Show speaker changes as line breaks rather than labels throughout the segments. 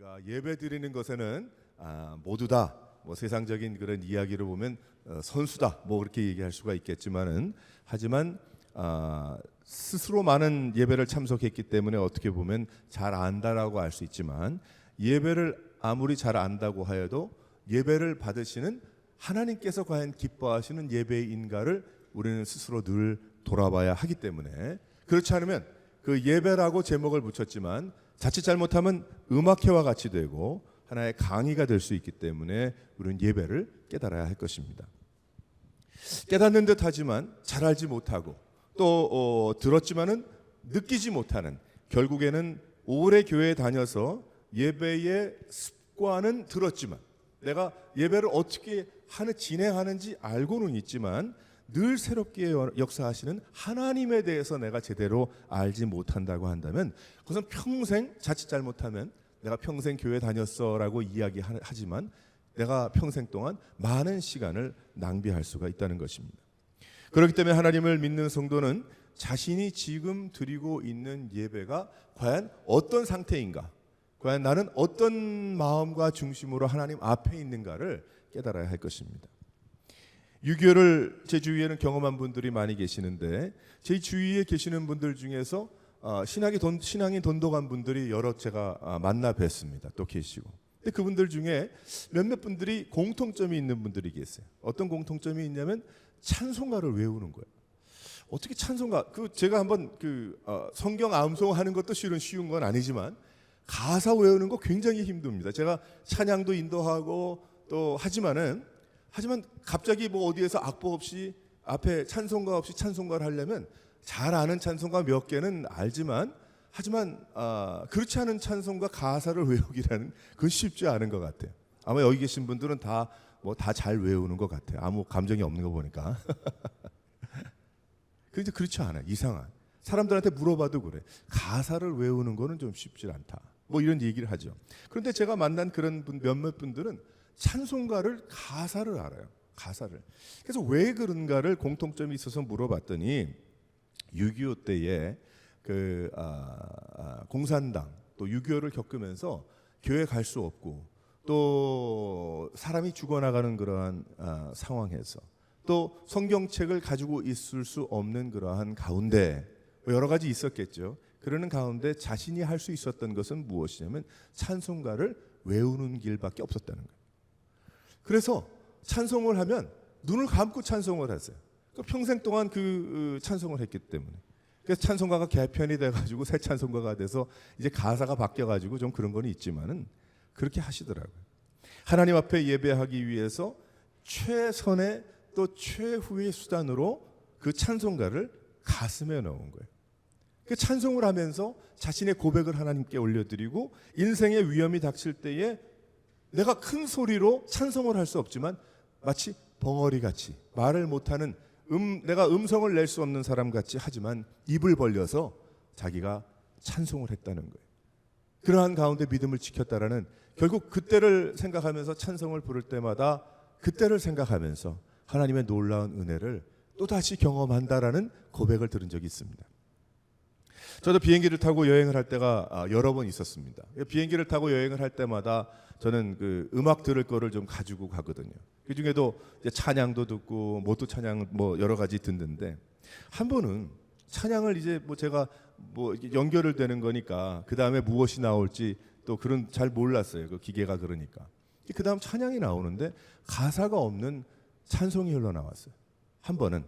우리가 예배 드리는 것에는 모두 다 뭐 세상적인 그런 이야기를 보면 선수다 뭐 그렇게 얘기할 수가 있겠지만은 하지만 스스로 많은 예배를 참석했기 때문에 어떻게 보면 잘 안다라고 할 수 있지만 예배를 아무리 잘 안다고 하여도 예배를 받으시는 하나님께서 과연 기뻐하시는 예배인가를 우리는 스스로 늘 돌아봐야 하기 때문에 그렇지 않으면 그 예배라고 제목을 붙였지만 자칫 잘못하면 음악회와 같이 되고 하나의 강의가 될 수 있기 때문에 우리는 예배를 깨달아야 할 것입니다. 깨닫는 듯 하지만 잘 알지 못하고 또 들었지만은 느끼지 못하는 결국에는 오래 교회에 다녀서 예배의 습관은 들었지만 내가 예배를 어떻게 진행하는지 알고는 있지만 늘 새롭게 역사하시는 하나님에 대해서 내가 제대로 알지 못한다고 한다면 그것은 평생 자칫 잘못하면 내가 평생 교회 다녔어라고 이야기하지만 내가 평생 동안 많은 시간을 낭비할 수가 있다는 것입니다. 그렇기 때문에 하나님을 믿는 성도는 자신이 지금 드리고 있는 예배가 과연 어떤 상태인가, 과연 나는 어떤 마음과 중심으로 하나님 앞에 있는가를 깨달아야 할 것입니다. 6.25를 제 주위에는 경험한 분들이 많이 계시는데 제 주위에 계시는 분들 중에서 신앙이 돈독한 분들이 여러 제가 만나 뵀습니다. 또 계시고. 근데 그분들 중에 몇몇 분들이 공통점이 있는 분들이 계세요. 어떤 공통점이 있냐면 찬송가를 외우는 거예요. 어떻게 찬송가? 제가 한번 성경 암송하는 것도 쉬운 건 아니지만 가사 외우는 거 굉장히 힘듭니다. 제가 찬양도 인도하고 또 하지만 갑자기 뭐 어디에서 악보 없이 앞에 찬송가 없이 찬송가를 하려면 잘 아는 찬송가 몇 개는 알지만 하지만 그렇지 않은 찬송가 가사를 외우기라는 그건 쉽지 않은 것 같아요. 아마 여기 계신 분들은 다 잘 외우는 것 같아요. 아무 감정이 없는 거 보니까. 그런데 그렇지 않아요. 이상한. 사람들한테 물어봐도 그래. 가사를 외우는 거는 좀 쉽지 않다. 뭐 이런 얘기를 하죠. 그런데 제가 만난 그런 몇몇 분들은 찬송가를 가사를 알아요. 가사를. 그래서 왜 그런가를 공통점이 있어서 물어봤더니 6.25 때에 공산당 또 6.25를 겪으면서 교회 갈 수 없고 또 사람이 죽어나가는 그러한 상황에서 또 성경책을 가지고 있을 수 없는 그러한 가운데 여러 가지 있었겠죠. 그러는 가운데 자신이 할 수 있었던 것은 무엇이냐면 찬송가를 외우는 길밖에 없었다는 거예요. 그래서 찬송을 하면 눈을 감고 찬송을 하세요. 평생 동안 찬송을 했기 때문에. 그래서 찬송가가 개편이 돼가지고 새 찬송가가 돼서 이제 가사가 바뀌어가지고 좀 그런 건 있지만은 그렇게 하시더라고요. 하나님 앞에 예배하기 위해서 최선의 또 최후의 수단으로 그 찬송가를 가슴에 넣은 거예요. 그 찬송을 하면서 자신의 고백을 하나님께 올려드리고 인생의 위험이 닥칠 때에 내가 큰 소리로 찬송을 할 수 없지만 마치 벙어리같이 말을 못하는 내가 음성을 낼 수 없는 사람같이 하지만 입을 벌려서 자기가 찬송을 했다는 거예요. 그러한 가운데 믿음을 지켰다라는 결국 그때를 생각하면서 찬송을 부를 때마다 그때를 생각하면서 하나님의 놀라운 은혜를 또다시 경험한다라는 고백을 들은 적이 있습니다. 저도 비행기를 타고 여행을 할 때가 여러 번 있었습니다. 비행기를 타고 여행을 할 때마다 저는 음악 들을 거를 좀 가지고 가거든요. 그 중에도 찬양도 듣고 모두 찬양 여러 가지 듣는데 한 번은 찬양을 이제 제가 연결을 되는 거니까 그 다음에 무엇이 나올지 또 그런 잘 몰랐어요. 그 기계가 그러니까. 그 다음 찬양이 나오는데 가사가 없는 찬송이 흘러나왔어요. 한 번은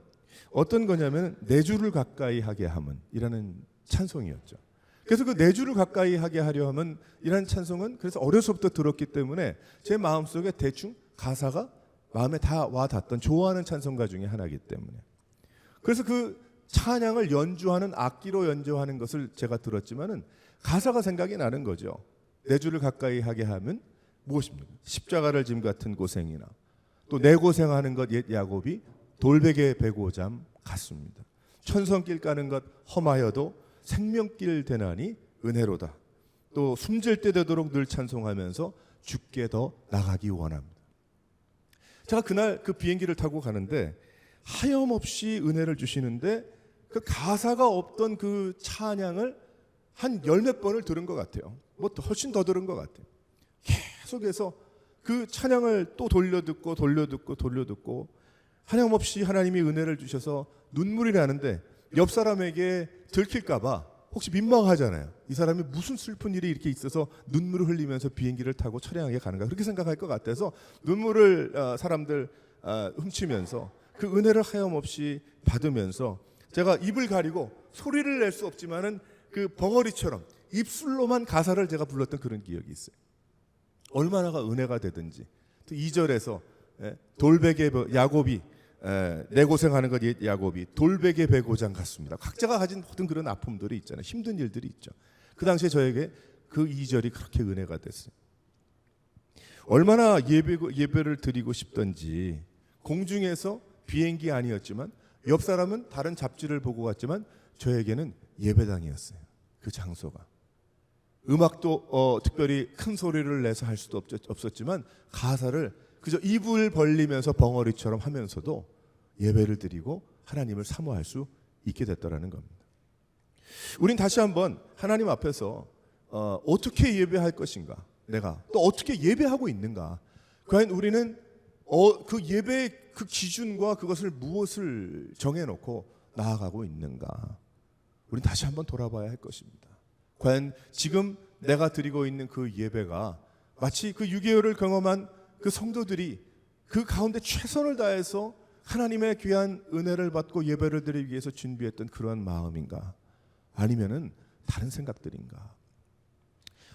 어떤 거냐면 내 주를 가까이 하게 함은 이라는 찬송이었죠. 그래서 내 주를 가까이 하게 하려 하면 이라는 찬송은 그래서 어려서부터 들었기 때문에 제 마음속에 대충 가사가 마음에 다 와 닿던 좋아하는 찬송가 중에 하나이기 때문에 그래서 그 찬양을 연주하는 악기로 연주하는 것을 제가 들었지만은 가사가 생각이 나는 거죠. 내 주를 가까이 하게 하면 무엇입니까? 십자가를 짐 같은 고생이나 또 내 고생하는 것 옛 야곱이 돌베개 베고잠 같습니다. 천성길 가는 것 험하여도 생명길 되나니 은혜로다. 또 숨질 때 되도록 늘 찬송하면서 주께 더 나가기 원합니다. 제가 그날 그 비행기를 타고 가는데 하염없이 은혜를 주시는데 그 가사가 없던 그 찬양을 한 10몇 번을 들은 것 같아요. 훨씬 더 들은 것 같아요. 계속해서 그 찬양을 또 돌려듣고 하염없이 하나님이 은혜를 주셔서 눈물이 나는데 옆 사람에게 들킬까 봐 혹시 민망하잖아요. 이 사람이 무슨 슬픈 일이 이렇게 있어서 눈물을 흘리면서 비행기를 타고 처량하게 가는가, 그렇게 생각할 것 같아서 눈물을 사람들 훔치면서 그 은혜를 하염없이 받으면서 제가 입을 가리고 소리를 낼 수 없지만은 그 벙어리처럼 입술로만 가사를 제가 불렀던 그런 기억이 있어요. 얼마나가 은혜가 되든지. 또 2절에서 돌베개 야곱이 내 고생하는 것 야곱이 돌베개 베고장 같습니다. 각자가 가진 모든 그런 아픔들이 있잖아요. 힘든 일들이 있죠. 그 당시에 저에게 그 2절이 그렇게 은혜가 됐어요. 얼마나 예배를 드리고 싶던지. 공중에서 비행기 아니었지만 옆 사람은 다른 잡지를 보고 갔지만 저에게는 예배당이었어요. 그 장소가. 음악도 특별히 큰 소리를 내서 할 수도 없었지만 가사를 그저 입을 벌리면서 벙어리처럼 하면서도 예배를 드리고 하나님을 사모할 수 있게 됐다라는 겁니다. 우린 다시 한번 하나님 앞에서 어떻게 예배할 것인가, 내가 또 어떻게 예배하고 있는가, 과연 우리는 그 예배의 그 기준과 그것을 무엇을 정해놓고 나아가고 있는가, 우린 다시 한번 돌아봐야 할 것입니다. 과연 지금 내가 드리고 있는 그 예배가 마치 그 6개월을 경험한 그 성도들이 그 가운데 최선을 다해서 하나님의 귀한 은혜를 받고 예배를 드리기 위해서 준비했던 그러한 마음인가, 아니면은 다른 생각들인가,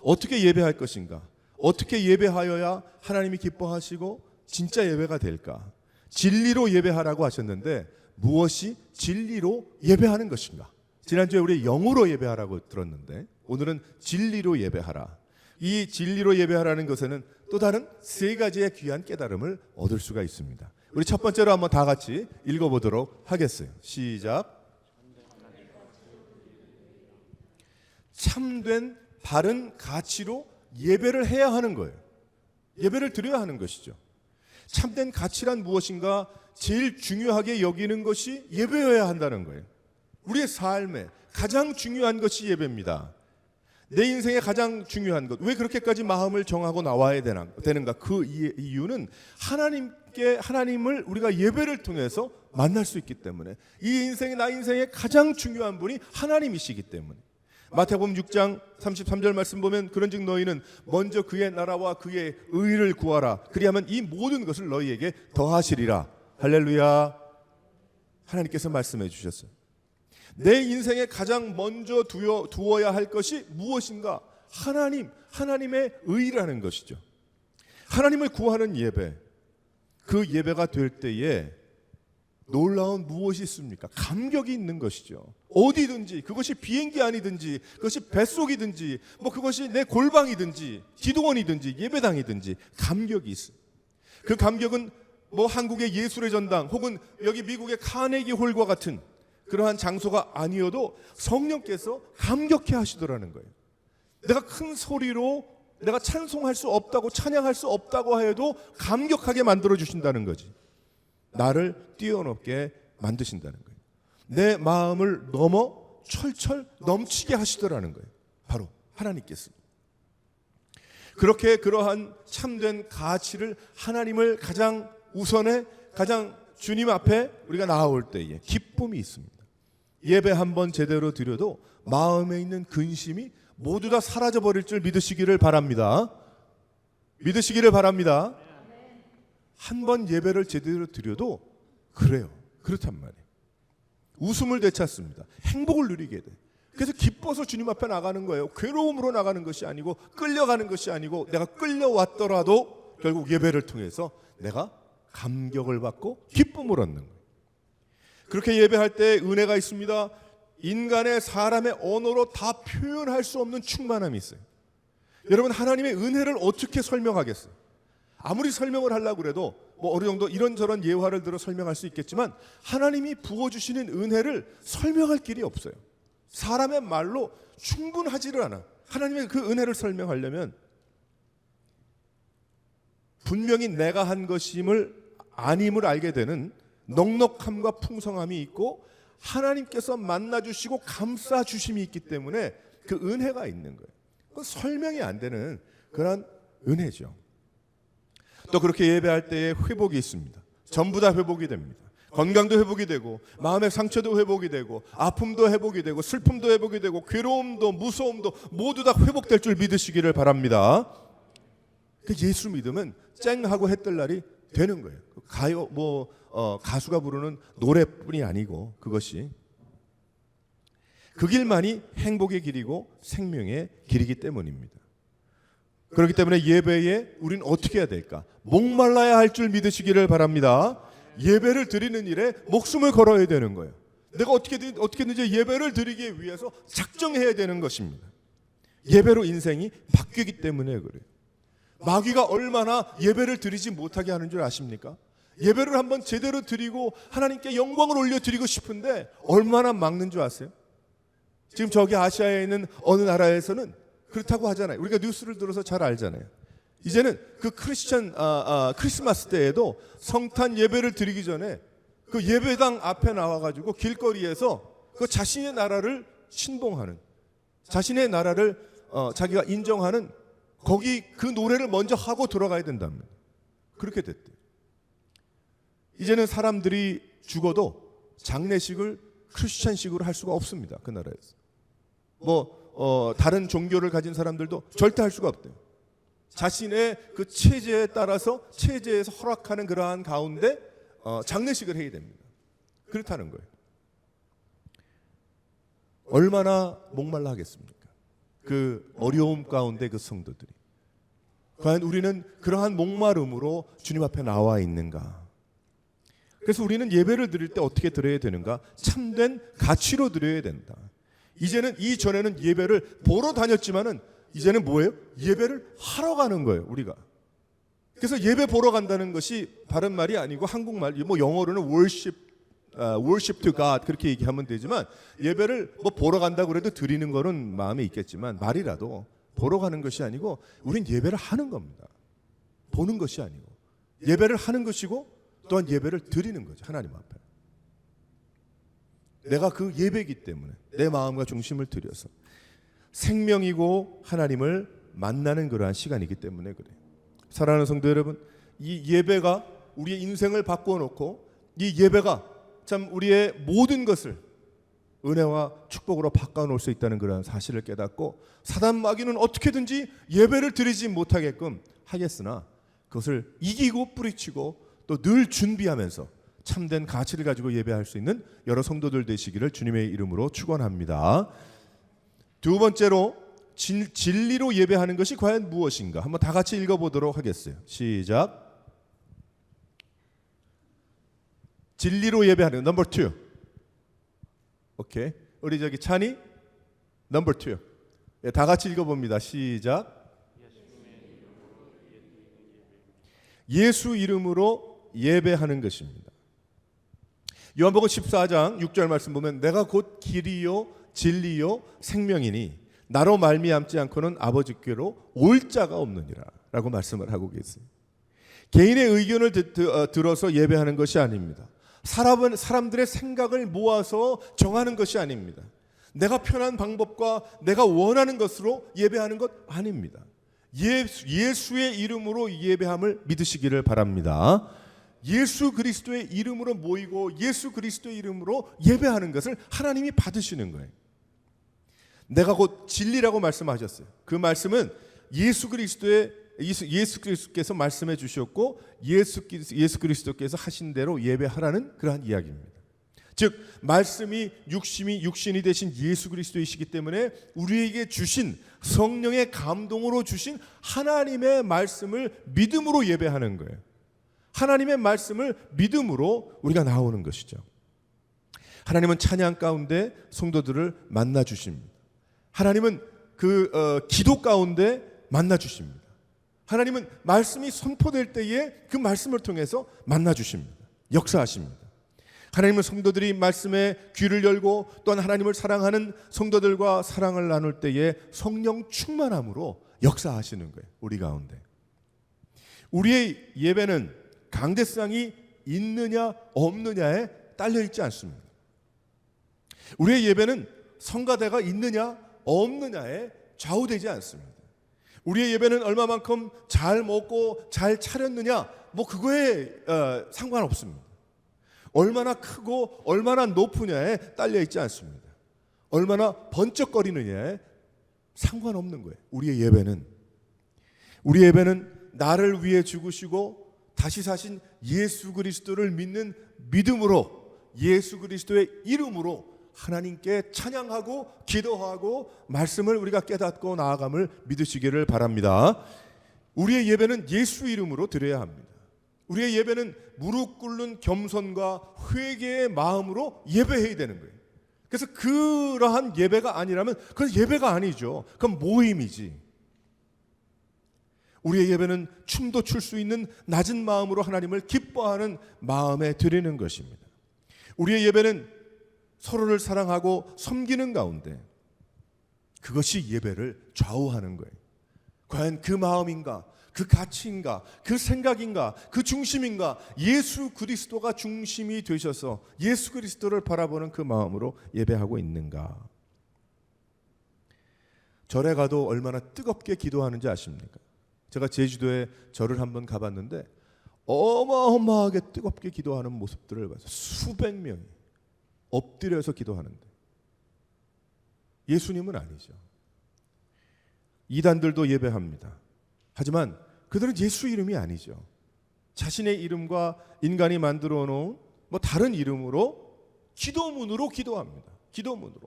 어떻게 예배할 것인가, 어떻게 예배하여야 하나님이 기뻐하시고 진짜 예배가 될까. 진리로 예배하라고 하셨는데 무엇이 진리로 예배하는 것인가. 지난주에 우리 영으로 예배하라고 들었는데 오늘은 진리로 예배하라. 이 진리로 예배하라는 것에는 또 다른 세 가지의 귀한 깨달음을 얻을 수가 있습니다. 우리 첫 번째로 한번 다 같이 읽어보도록 하겠어요. 시작. 참된 바른 가치로 예배를 해야 하는 거예요. 예배를 드려야 하는 것이죠. 참된 가치란 무엇인가, 제일 중요하게 여기는 것이 예배여야 한다는 거예요. 우리의 삶에 가장 중요한 것이 예배입니다. 내 인생에 가장 중요한 것, 왜 그렇게까지 마음을 정하고 나와야 되는가? 그 이유는 하나님을 우리가 예배를 통해서 만날 수 있기 때문에, 나 인생의 가장 중요한 분이 하나님이시기 때문에. 마태복음 6장 33절 말씀 보면 그런즉 너희는 먼저 그의 나라와 그의 의를 구하라. 그리하면 이 모든 것을 너희에게 더하시리라. 할렐루야. 하나님께서 말씀해 주셨어요. 내 인생에 가장 먼저 두어야 할 것이 무엇인가? 하나님의 의라는 것이죠. 하나님을 구하는 예배. 그 예배가 될 때에 놀라운 무엇이 있습니까? 감격이 있는 것이죠. 어디든지, 그것이 비행기 아니든지, 그것이 뱃속이든지, 그것이 내 골방이든지, 기도원이든지, 예배당이든지 감격이 있어요. 그 감격은 한국의 예술의 전당 혹은 여기 미국의 카네기 홀과 같은 그러한 장소가 아니어도 성령께서 감격해 하시더라는 거예요. 내가 큰 소리로 내가 찬송할 수 없다고, 찬양할 수 없다고 해도 감격하게 만들어 주신다는 거지. 나를 뛰어넘게 만드신다는 거예요. 내 마음을 넘어 철철 넘치게 하시더라는 거예요. 바로 하나님께서. 그렇게 그러한 참된 가치를, 하나님을 가장 우선에, 가장 주님 앞에 우리가 나아올 때에 기쁨이 있습니다. 예배 한번 제대로 드려도 마음에 있는 근심이 모두 다 사라져버릴 줄 믿으시기를 바랍니다. 믿으시기를 바랍니다. 한 번 예배를 제대로 드려도 그래요. 그렇단 말이에요. 웃음을 되찾습니다. 행복을 누리게 돼. 그래서 기뻐서 주님 앞에 나가는 거예요. 괴로움으로 나가는 것이 아니고, 끌려가는 것이 아니고, 내가 끌려왔더라도 결국 예배를 통해서 내가 감격을 받고 기쁨을 얻는 거예요. 그렇게 예배할 때 은혜가 있습니다. 인간의, 사람의 언어로 다 표현할 수 없는 충만함이 있어요. 여러분, 하나님의 은혜를 어떻게 설명하겠어요? 아무리 설명을 하려고 해도 어느 정도 이런저런 예화를 들어 설명할 수 있겠지만 하나님이 부어주시는 은혜를 설명할 길이 없어요. 사람의 말로 충분하지를 않아. 하나님의 그 은혜를 설명하려면 분명히 내가 한 것임을 아님을 알게 되는 넉넉함과 풍성함이 있고, 하나님께서 만나주시고 감싸주심이 있기 때문에 그 은혜가 있는 거예요. 그건 설명이 안 되는 그런 은혜죠. 또 그렇게 예배할 때에 회복이 있습니다. 전부 다 회복이 됩니다. 건강도 회복이 되고, 마음의 상처도 회복이 되고, 아픔도 회복이 되고, 슬픔도 회복이 되고, 괴로움도 무서움도 모두 다 회복될 줄 믿으시기를 바랍니다. 그 예수 믿으면 쨍 하고 해 뜰 날이 되는 거예요. 가수가 부르는 노래뿐이 아니고, 그것이 그 길만이 행복의 길이고 생명의 길이기 때문입니다. 그렇기 때문에 예배에 우리는 어떻게 해야 될까? 목말라야 할 줄 믿으시기를 바랍니다. 예배를 드리는 일에 목숨을 걸어야 되는 거예요. 내가 어떻게든지 예배를 드리기 위해서 작정해야 되는 것입니다. 예배로 인생이 바뀌기 때문에 그래요. 마귀가 얼마나 예배를 드리지 못하게 하는 줄 아십니까? 예배를 한번 제대로 드리고 하나님께 영광을 올려드리고 싶은데 얼마나 막는 줄 아세요? 지금 저기 아시아에 있는 어느 나라에서는 그렇다고 하잖아요. 우리가 뉴스를 들어서 잘 알잖아요. 이제는 그 크리스마스 때에도 성탄 예배를 드리기 전에 그 예배당 앞에 나와가지고 길거리에서 그 자신의 나라를 신봉하는, 자신의 나라를 자기가 인정하는 거기 그 노래를 먼저 하고 들어가야 된답니다. 그렇게 됐대요. 이제는 사람들이 죽어도 장례식을 크리스찬식으로 할 수가 없습니다. 그 나라에서. 다른 종교를 가진 사람들도 절대 할 수가 없대요. 자신의 그 체제에 따라서 체제에서 허락하는 그러한 가운데 장례식을 해야 됩니다. 그렇다는 거예요. 얼마나 목말라 하겠습니까? 그 어려움 가운데 그 성도들이. 과연 우리는 그러한 목마름으로 주님 앞에 나와 있는가? 그래서 우리는 예배를 드릴 때 어떻게 드려야 되는가? 참된 가치로 드려야 된다. 이전에는 예배를 보러 다녔지만은 이제는 뭐예요? 예배를 하러 가는 거예요, 우리가. 그래서 예배 보러 간다는 것이 바른 말이 아니고 한국말, 영어로는 worship to God 그렇게 얘기하면 되지만 예배를 보러 간다고 그래도 드리는 거는 마음에 있겠지만 말이라도 보러 가는 것이 아니고 우린 예배를 하는 겁니다. 보는 것이 아니고 예배를 하는 것이고 또한 예배를 드리는 거죠, 하나님 앞에. 내가 그 예배이기 때문에 내 마음과 중심을 들여서 생명이고 하나님을 만나는 그러한 시간이기 때문에 그래요. 사랑하는 성도 여러분, 이 예배가 우리의 인생을 바꾸어 놓고 이 예배가 참 우리의 모든 것을 은혜와 축복으로 바꿔놓을 수 있다는 그런 사실을 깨닫고 사단 마귀는 어떻게든지 예배를 드리지 못하게끔 하겠으나 그것을 이기고 뿌리치고 또 늘 준비하면서 참된 가치를 가지고 예배할 수 있는 여러 성도들 되시기를 주님의 이름으로 축원합니다. 두 번째로 진리로 예배하는 것이 과연 무엇인가? 한번 다 같이 읽어보도록 하겠어요. 시작. 진리로 예배하는 넘버 2. 오케이. 우리 저기 찬이 넘버 2. 네, 다 같이 읽어봅니다. 시작. 예수 이름으로 예배하는 것입니다. 요한복음 14장 6절 말씀 보면 내가 곧 길이요 진리요 생명이니 나로 말미암지 않고는 아버지께로 올 자가 없느니라 라고 말씀을 하고 계세요. 개인의 의견을 들어서 예배하는 것이 아닙니다. 사람들의 생각을 모아서 정하는 것이 아닙니다. 내가 편한 방법과 내가 원하는 것으로 예배하는 것 아닙니다. 예수의 이름으로 예배함을 믿으시기를 바랍니다. 예수 그리스도의 이름으로 모이고 예수 그리스도의 이름으로 예배하는 것을 하나님이 받으시는 거예요. 내가 곧 진리라고 말씀하셨어요. 그 말씀은 예수 그리스도께서 말씀해 주셨고 예수 그리스도께서 하신 대로 예배하라는 그러한 이야기입니다. 즉 말씀이 육신이 되신 예수 그리스도이시기 때문에 우리에게 주신 성령의 감동으로 주신 하나님의 말씀을 믿음으로 예배하는 거예요. 하나님의 말씀을 믿음으로 우리가 나오는 것이죠. 하나님은 찬양 가운데 성도들을 만나 주십니다. 하나님은 기도 가운데 만나 주십니다. 하나님은 말씀이 선포될 때에 그 말씀을 통해서 만나 주십니다. 역사하십니다. 하나님은 성도들이 말씀에 귀를 열고 또한 하나님을 사랑하는 성도들과 사랑을 나눌 때에 성령 충만함으로 역사하시는 거예요. 우리 가운데. 우리의 예배는 강대상이 있느냐 없느냐에 딸려있지 않습니다. 우리의 예배는 성가대가 있느냐 없느냐에 좌우되지 않습니다. 우리의 예배는 얼마만큼 잘 먹고 잘 차렸느냐, 뭐 그거에 상관없습니다. 얼마나 크고 얼마나 높으냐에 딸려 있지 않습니다. 얼마나 번쩍거리느냐에 상관없는 거예요. 우리의 예배는 나를 위해 죽으시고 다시 사신 예수 그리스도를 믿는 믿음으로, 예수 그리스도의 이름으로 하나님께 찬양하고 기도하고 말씀을 우리가 깨닫고 나아감을 믿으시기를 바랍니다. 우리의 예배는 예수 이름으로 드려야 합니다. 우리의 예배는 무릎 꿇는 겸손과 회개의 마음으로 예배해야 되는 거예요. 그래서 그러한 예배가 아니라면 그건 예배가 아니죠. 그건 모임이지. 우리의 예배는 춤도 출 수 있는 낮은 마음으로 하나님을 기뻐하는 마음에 드리는 것입니다. 우리의 예배는 서로를 사랑하고 섬기는 가운데 그것이 예배를 좌우하는 거예요. 과연 그 마음인가, 그 가치인가, 그 생각인가, 그 중심인가, 예수 그리스도가 중심이 되셔서 예수 그리스도를 바라보는 그 마음으로 예배하고 있는가. 절에 가도 얼마나 뜨겁게 기도하는지 아십니까? 제가 제주도에 절을 한번 가봤는데 어마어마하게 뜨겁게 기도하는 모습들을 봐서 수백 명이 엎드려서 기도하는데, 예수님은 아니죠. 이단들도 예배합니다. 하지만 그들은 예수 이름이 아니죠. 자신의 이름과 인간이 만들어 놓은 뭐 다른 이름으로 기도문으로 기도합니다. 기도문으로.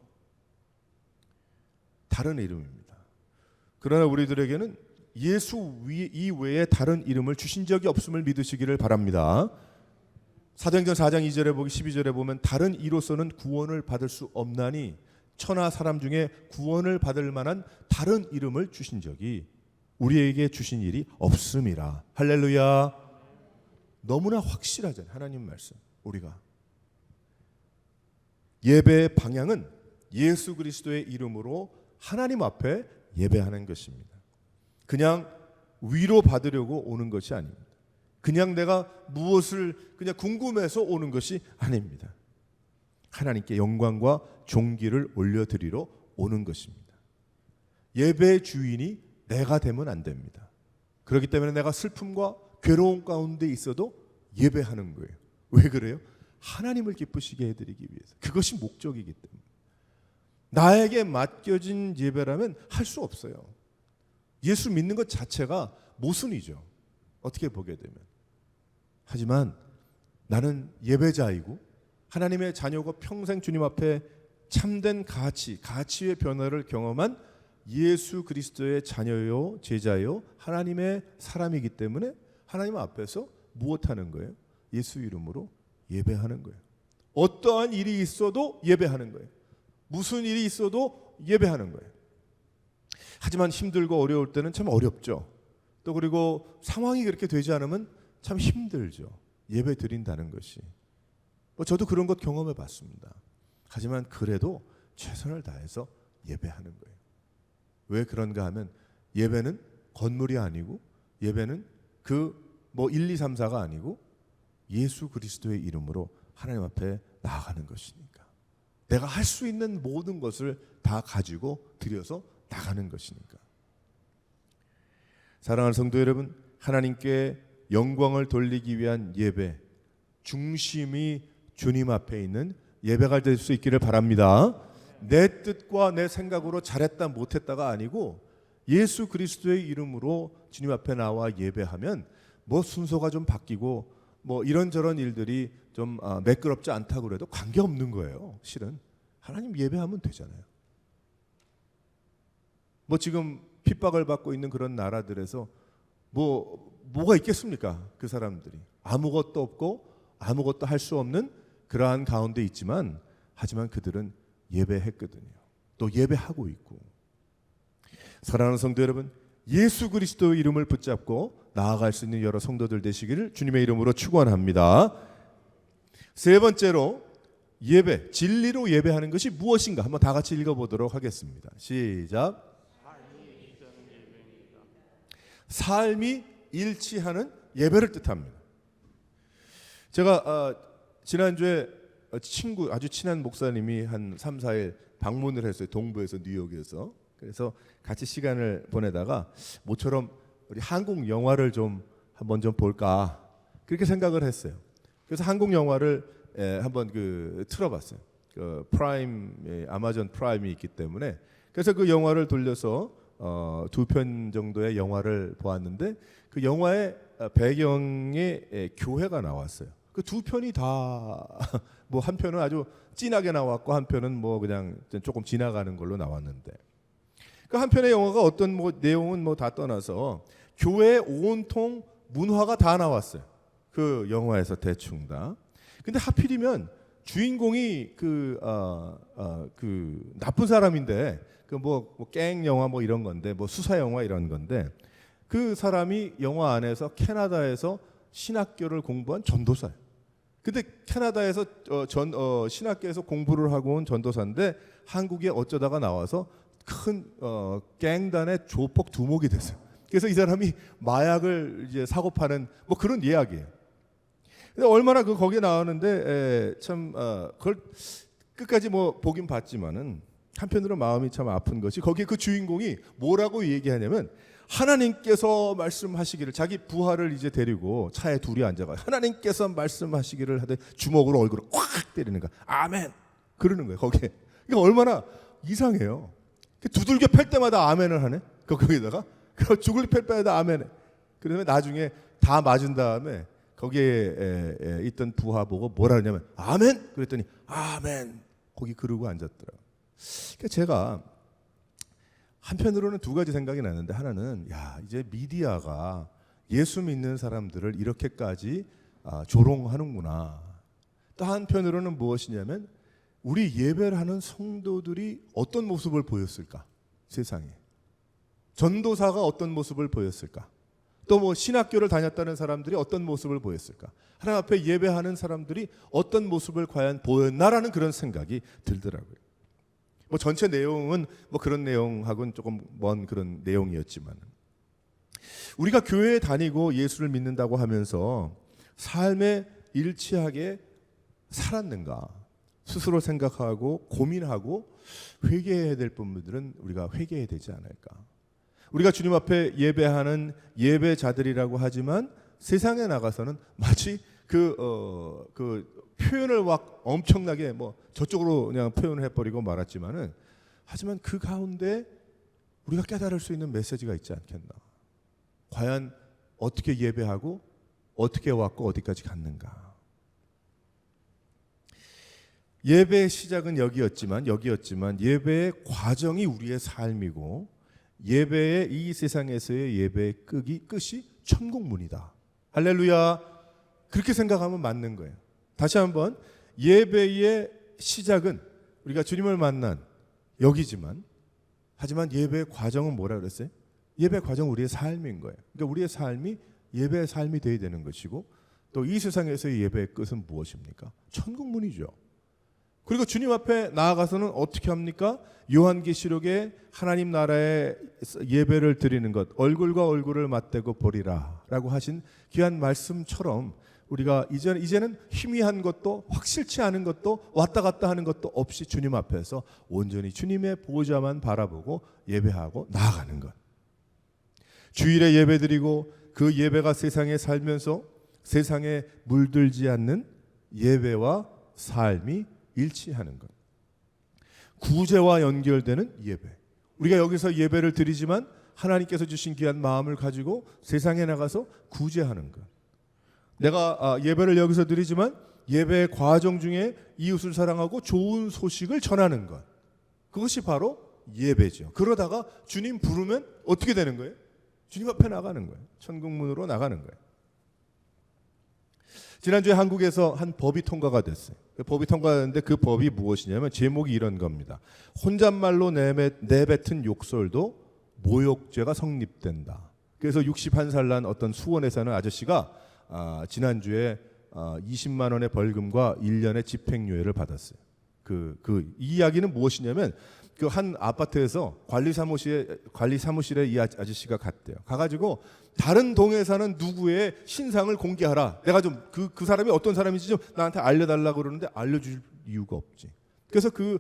다른 이름입니다. 그러나 우리들에게는 예수 이외에 다른 이름을 주신 적이 없음을 믿으시기를 바랍니다. 사도행전 4장 2절에 보기 12절에 보면 다른 이로서는 구원을 받을 수 없나니 천하 사람 중에 구원을 받을 만한 다른 이름을 주신 적이 우리에게 주신 일이 없음이라. 할렐루야. 너무나 확실하잖아요. 하나님 말씀. 우리가 예배의 방향은 예수 그리스도의 이름으로 하나님 앞에 예배하는 것입니다. 그냥 위로 받으려고 오는 것이 아닙니다. 그냥 내가 무엇을 그냥 궁금해서 오는 것이 아닙니다. 하나님께 영광과 존귀를 올려드리러 오는 것입니다. 예배의 주인이 내가 되면 안 됩니다. 그렇기 때문에 내가 슬픔과 괴로움 가운데 있어도 예배하는 거예요. 왜 그래요? 하나님을 기쁘시게 해드리기 위해서. 그것이 목적이기 때문에. 나에게 맡겨진 예배라면 할 수 없어요. 예수 믿는 것 자체가 모순이죠. 어떻게 보게 되면. 하지만 나는 예배자이고 하나님의 자녀고 평생 주님 앞에 참된 가치의 변화를 경험한 예수 그리스도의 자녀요, 제자요, 하나님의 사람이기 때문에 하나님 앞에서 무엇하는 거예요? 예수 이름으로 예배하는 거예요. 어떠한 일이 있어도 예배하는 거예요. 무슨 일이 있어도 예배하는 거예요. 하지만 힘들고 어려울 때는 참 어렵죠. 또 그리고 상황이 그렇게 되지 않으면 참 힘들죠. 예배 드린다는 것이. 저도 그런 것 경험해 봤습니다. 하지만 그래도 최선을 다해서 예배하는 거예요. 왜 그런가 하면 예배는 건물이 아니고 예배는 그 1, 2, 3, 4가 아니고 예수 그리스도의 이름으로 하나님 앞에 나아가는 것이니까. 내가 할 수 있는 모든 것을 다 가지고 드려서 나가는 것이니까. 사랑하는 성도 여러분, 하나님께 영광을 돌리기 위한 예배, 중심이 주님 앞에 있는 예배가 될 수 있기를 바랍니다. 내 뜻과 내 생각으로 잘했다 못했다가 아니고 예수 그리스도의 이름으로 주님 앞에 나와 예배하면 순서가 좀 바뀌고 이런저런 일들이 좀 매끄럽지 않다고 그래도 관계없는 거예요. 실은 하나님 예배하면 되잖아요. 지금 핍박을 받고 있는 그런 나라들에서 뭐가 있겠습니까? 그 사람들이 아무것도 없고 아무것도 할 수 없는 그러한 가운데 있지만, 하지만 그들은 예배했거든요. 또 예배하고 있고. 사랑하는 성도 여러분, 예수 그리스도의 이름을 붙잡고 나아갈 수 있는 여러 성도들 되시기를 주님의 이름으로 축원합니다. 세 번째로 예배, 진리로 예배하는 것이 무엇인가 한번 다 같이 읽어보도록 하겠습니다. 시작. 삶이 일치하는 예배를 뜻합니다. 제가 지난주에 아주 친한 목사님이 한 3, 4일 방문을 했어요. 동부에서 뉴욕에서. 그래서 같이 시간을 보내다가 모처럼 우리 한국 영화를 좀 한번 좀 볼까 그렇게 생각을 했어요. 그래서 한국 영화를 한번 틀어봤어요. 그 프라임 아마존 프라임이 있기 때문에 그래서 그 영화를 돌려서 2편 정도의 영화를 보았는데 그 영화의 배경에 교회가 나왔어요. 그 2편이 다 뭐 한 편은 아주 진하게 나왔고 한 편은 뭐 그냥 조금 지나가는 걸로 나왔는데 그 한 편의 영화가 어떤 뭐 내용은 뭐 다 떠나서 교회의 온통 문화가 다 나왔어요. 그 영화에서 대충 다. 근데 하필이면 주인공이 그 나쁜 사람인데 그 뭐 갱 영화 뭐 이런 건데 뭐 수사 영화 이런 건데 그 사람이 영화 안에서 캐나다에서 신학교를 공부한 전도사예요. 근데 캐나다에서 신학교에서 공부를 하고 온 전도사인데 한국에 어쩌다가 나와서 큰 갱단의 조폭 두목이 됐어요. 그래서 이 사람이 마약을 이제 사고 파는 뭐 그런 이야기예요. 근데 얼마나 거기에 나오는데 참 그걸 끝까지 뭐 보긴 봤지만은 한편으로 마음이 참 아픈 것이 거기에 그 주인공이 뭐라고 얘기하냐면 하나님께서 말씀하시기를 자기 부하를 이제 데리고 차에 둘이 앉아가 하나님께서 말씀하시기를 하되 주먹으로 얼굴을 꽉 때리는 거야. 아멘. 그러는 거예요. 거기에. 이게 얼마나 이상해요. 두들겨 팰 때마다 아멘을 하네. 거기다가 죽을 팰 때마다 아멘해. 그러면 나중에 다 맞은 다음에 거기에 있던 부하 보고 뭐라 하냐면 아멘. 그랬더니 아멘. 거기 그러고 앉았더라고요. 그러니까 제가 한편으로는 두 가지 생각이 나는데 하나는 야 이제 미디어가 예수 믿는 사람들을 이렇게까지 조롱하는구나. 또 한편으로는 무엇이냐면 우리 예배를 하는 성도들이 어떤 모습을 보였을까? 세상에. 전도사가 어떤 모습을 보였을까? 또 뭐 신학교를 다녔다는 사람들이 어떤 모습을 보였을까? 하나님 앞에 예배하는 사람들이 어떤 모습을 과연 보였나라는 그런 생각이 들더라고요. 뭐 전체 내용은 뭐 그런 내용하고는 조금 먼 그런 내용이었지만 우리가 교회에 다니고 예수를 믿는다고 하면서 삶에 일치하게 살았는가 스스로 생각하고 고민하고 회개해야 될 부분들은 우리가 회개해야 되지 않을까. 우리가 주님 앞에 예배하는 예배자들이라고 하지만 세상에 나가서는 마치 그 표현을 막 엄청나게 뭐 저쪽으로 그냥 표현을 해버리고 말았지만은 하지만 그 가운데 우리가 깨달을 수 있는 메시지가 있지 않겠나. 과연 어떻게 예배하고 어떻게 왔고 어디까지 갔는가. 예배의 시작은 여기였지만 예배의 과정이 우리의 삶이고 예배의 이 세상에서의 예배의 끝이 천국문이다. 할렐루야. 그렇게 생각하면 맞는 거예요. 다시 한번 예배의 시작은 우리가 주님을 만난 여기지만 하지만 예배의 과정은 뭐라 그랬어요? 예배의 과정은 우리의 삶인 거예요. 그러니까 우리의 삶이 예배의 삶이 되어야 되는 것이고 또 이 세상에서의 예배의 끝은 무엇입니까? 천국문이죠. 그리고 주님 앞에 나아가서는 어떻게 합니까? 요한계시록에 하나님 나라의 예배를 드리는 것 얼굴과 얼굴을 맞대고 보리라 라고 하신 귀한 말씀처럼 우리가 이제는 희미한 것도 확실치 않은 것도 왔다 갔다 하는 것도 없이 주님 앞에서 온전히 주님의 보좌만 바라보고 예배하고 나아가는 것. 주일에 예배드리고 그 예배가 세상에 살면서 세상에 물들지 않는 예배와 삶이 일치하는 것. 구제와 연결되는 예배. 우리가 여기서 예배를 드리지만 하나님께서 주신 귀한 마음을 가지고 세상에 나가서 구제하는 것. 내가 예배를 여기서 드리지만 예배의 과정 중에 이웃을 사랑하고 좋은 소식을 전하는 것. 그것이 바로 예배죠. 그러다가 주님 부르면 어떻게 되는 거예요? 주님 앞에 나가는 거예요. 천국문으로 나가는 거예요. 지난주에 한국에서 한 법이 통과가 됐어요. 그 법이 통과됐는데 그 법이 무엇이냐면 제목이 이런 겁니다. 혼잣말로 내뱉은 욕설도 모욕죄가 성립된다. 그래서 61살 난 어떤 수원에 사는 아저씨가 지난주에 20만 원의 벌금과 1년의 집행유예를 받았어요. 이 이야기는 무엇이냐면 그 한 아파트에서 관리 사무실에 이 아저씨가 갔대요. 가가지고 다른 동에 사는 누구의 신상을 공개하라. 내가 좀 그 사람이 어떤 사람인지 좀 나한테 알려달라고 그러는데 알려줄 이유가 없지. 그래서 그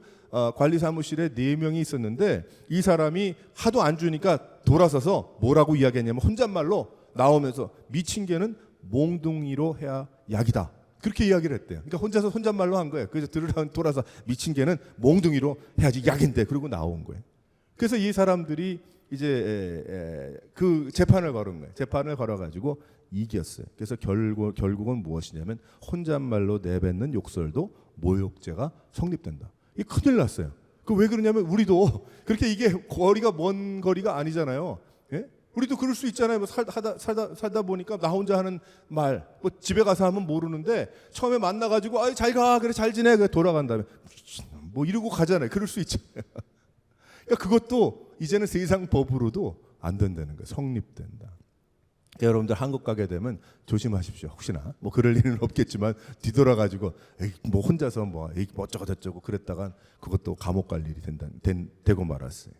관리 사무실에 4명이 있었는데 이 사람이 하도 안 주니까 돌아서서 뭐라고 이야기했냐면 혼잣말로 나오면서 미친 개는 몽둥이로 해야 약이다. 그렇게 이야기를 했대요. 그러니까 혼자서 혼잣말로 한 거예요. 그래서 들으라고 돌아서 미친 개는 몽둥이로 해야지 약인데 그러고 나온 거예요. 그래서 이 사람들이 이제 그 재판을 걸은 거예요. 재판을 걸어가지고 이겼어요. 그래서 결국은 무엇이냐면 혼잣말로 내뱉는 욕설도 모욕죄가 성립된다. 이 큰일 났어요. 그 왜 그러냐면 우리도 그렇게 이게 거리가 먼 거리가 아니잖아요. 예? 우리도 그럴 수 있잖아요. 뭐 살다 보니까 나 혼자 하는 말, 뭐 집에 가서 하면 모르는데 처음에 만나가지고 아이 잘 가, 그래 잘 지내, 그래 돌아간 다음에 뭐 이러고 가잖아요. 그럴 수 있잖아요. 그러니까 그것도 이제는 세상 법으로도 안 된다는 거예요. 성립된다. 그러니까 여러분들 한국 가게 되면 조심하십시오. 혹시나 뭐 그럴 일은 없겠지만 뒤돌아가지고 뭐 혼자서 뭐 어쩌고 저쩌고 그랬다간 그것도 감옥 갈 일이 되고 말았어요.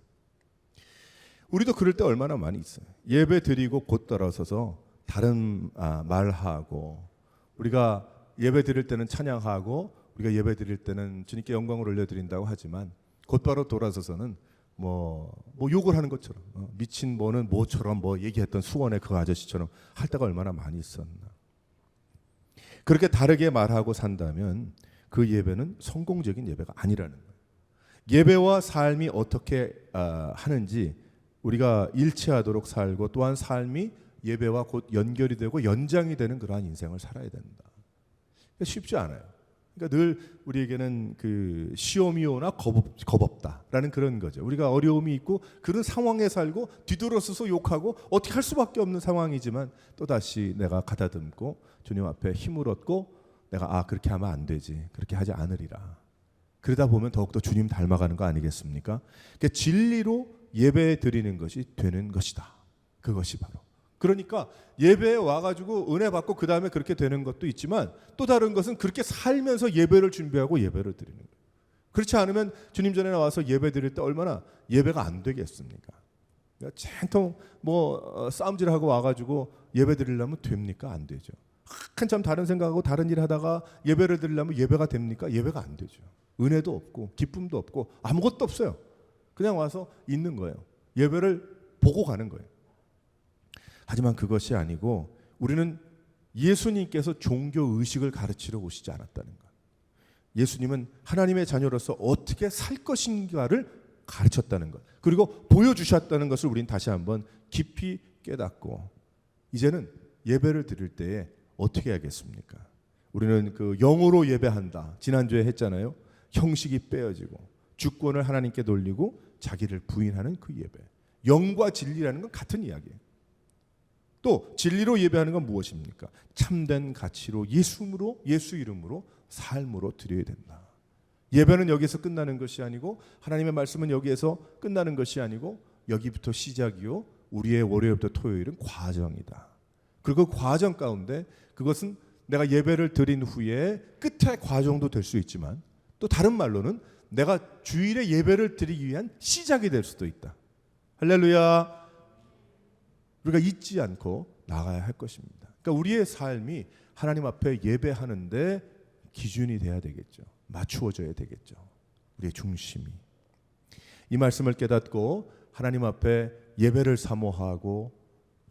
우리도 그럴 때 얼마나 많이 있어요. 예배 드리고 곧 돌아서서 다른 말하고, 우리가 예배 드릴 때는 찬양하고 우리가 예배 드릴 때는 주님께 영광을 올려드린다고 하지만 곧바로 돌아서서는 뭐 욕을 하는 것처럼 미친 뭐는 뭐처럼 뭐 얘기했던 수원의 그 아저씨처럼 할 때가 얼마나 많이 있었나. 그렇게 다르게 말하고 산다면 그 예배는 성공적인 예배가 아니라는 거예요. 예배와 삶이 어떻게 하는지 우리가 일치하도록 살고, 또한 삶이 예배와 곧 연결이 되고 연장이 되는 그러한 인생을 살아야 된다. 쉽지 않아요. 그러니까 늘 우리에게는 그 시험이 오나 겁 없다라는 그런 거죠. 우리가 어려움이 있고 그런 상황에 살고 뒤돌아서서 욕하고 어떻게 할 수밖에 없는 상황이지만 또다시 내가 가다듬고 주님 앞에 힘을 얻고 내가 그렇게 하면 안 되지, 그렇게 하지 않으리라. 그러다 보면 더욱더 주님 닮아가는 거 아니겠습니까? 그러니까 진리로 예배 드리는 것이 되는 것이다. 그것이 바로. 그러니까 예배에 와가지고 은혜 받고 그 다음에 그렇게 되는 것도 있지만 또 다른 것은 그렇게 살면서 예배를 준비하고 예배를 드리는 거예요. 그렇지 않으면 주님 전에 나와서 예배 드릴 때 얼마나 예배가 안 되겠습니까? 그러니까 쟁통 싸움질하고 와가지고 예배 드리려면 됩니까? 안 되죠. 한참 다른 생각하고 다른 일 하다가 예배를 드리려면 예배가 됩니까? 예배가 안 되죠. 은혜도 없고 기쁨도 없고 아무것도 없어요. 그냥 와서 있는 거예요. 예배를 보고 가는 거예요. 하지만 그것이 아니고 우리는 예수님께서 종교 의식을 가르치러 오시지 않았다는 것. 예수님은 하나님의 자녀로서 어떻게 살 것인가를 가르쳤다는 것, 그리고 보여주셨다는 것을 우리는 다시 한번 깊이 깨닫고, 이제는 예배를 드릴 때에 어떻게 해야겠습니까? 우리는 그 영으로 예배한다. 지난주에 했잖아요. 형식이 빼어지고 주권을 하나님께 돌리고 자기를 부인하는 그 예배. 영과 진리라는 건 같은 이야기예요. 또 진리로 예배하는 건 무엇입니까? 참된 가치로 예수 이름으로 삶으로 드려야 된다. 예배는 여기서 끝나는 것이 아니고, 하나님의 말씀은 여기에서 끝나는 것이 아니고, 여기부터 시작이요 우리의 월요일부터 토요일은 과정이다. 그리고 그 과정 가운데 그것은 내가 예배를 드린 후에 끝의 과정도 될 수 있지만, 또 다른 말로는 내가 주일에 예배를 드리기 위한 시작이 될 수도 있다. 할렐루야. 우리가 잊지 않고 나가야 할 것입니다. 그러니까 우리의 삶이 하나님 앞에 예배하는데 기준이 돼야 되겠죠. 맞추어져야 되겠죠. 우리의 중심이. 이 말씀을 깨닫고 하나님 앞에 예배를 사모하고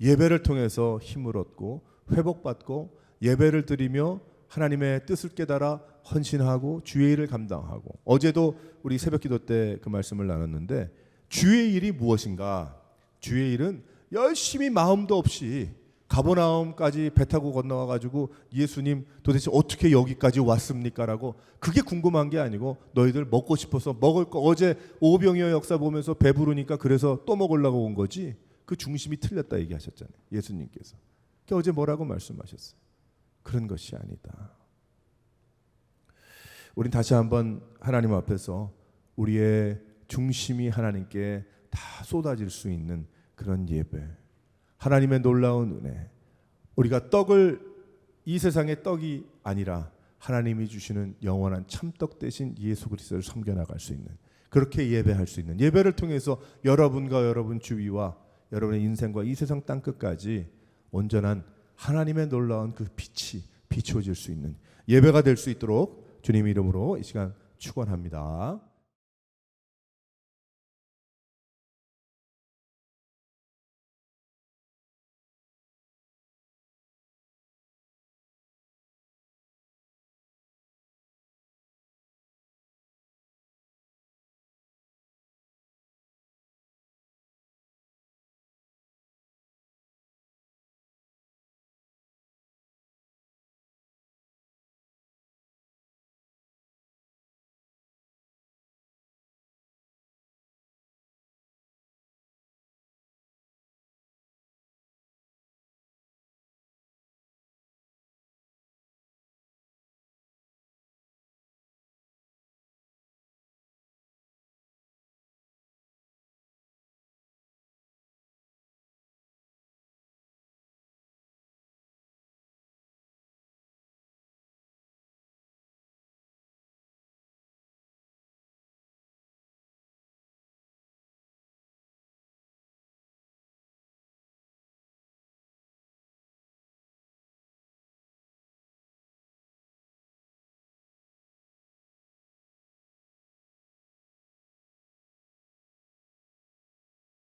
예배를 통해서 힘을 얻고 회복받고 예배를 드리며 하나님의 뜻을 깨달아 헌신하고 주의 일을 감당하고, 어제도 우리 새벽기도 때 그 말씀을 나눴는데, 주의 일이 무엇인가? 주의 일은 열심히 마음도 없이 가버나움까지 배 타고 건너와 가지고 예수님 도대체 어떻게 여기까지 왔습니까? 라고, 그게 궁금한 게 아니고 너희들 먹고 싶어서 먹을 거, 어제 오병이어 역사 보면서 배부르니까 그래서 또 먹으려고 온 거지. 그 중심이 틀렸다 얘기하셨잖아요, 예수님께서. 그러니까 어제 뭐라고 말씀하셨어요? 그런 것이 아니다. 우린 다시 한번 하나님 앞에서 우리의 중심이 하나님께 다 쏟아질 수 있는 그런 예배, 하나님의 놀라운 은혜, 우리가 이 세상의 떡이 아니라 하나님이 주시는 영원한 참떡 대신 예수 그리스도를 섬겨나갈 수 있는, 그렇게 예배할 수 있는, 예배를 통해서 여러분과 여러분 주위와 여러분의 인생과 이 세상 땅끝까지 온전한 하나님의 놀라운 그 빛이 비춰질 수 있는 예배가 될 수 있도록 주님 이름으로 이 시간 축원합니다.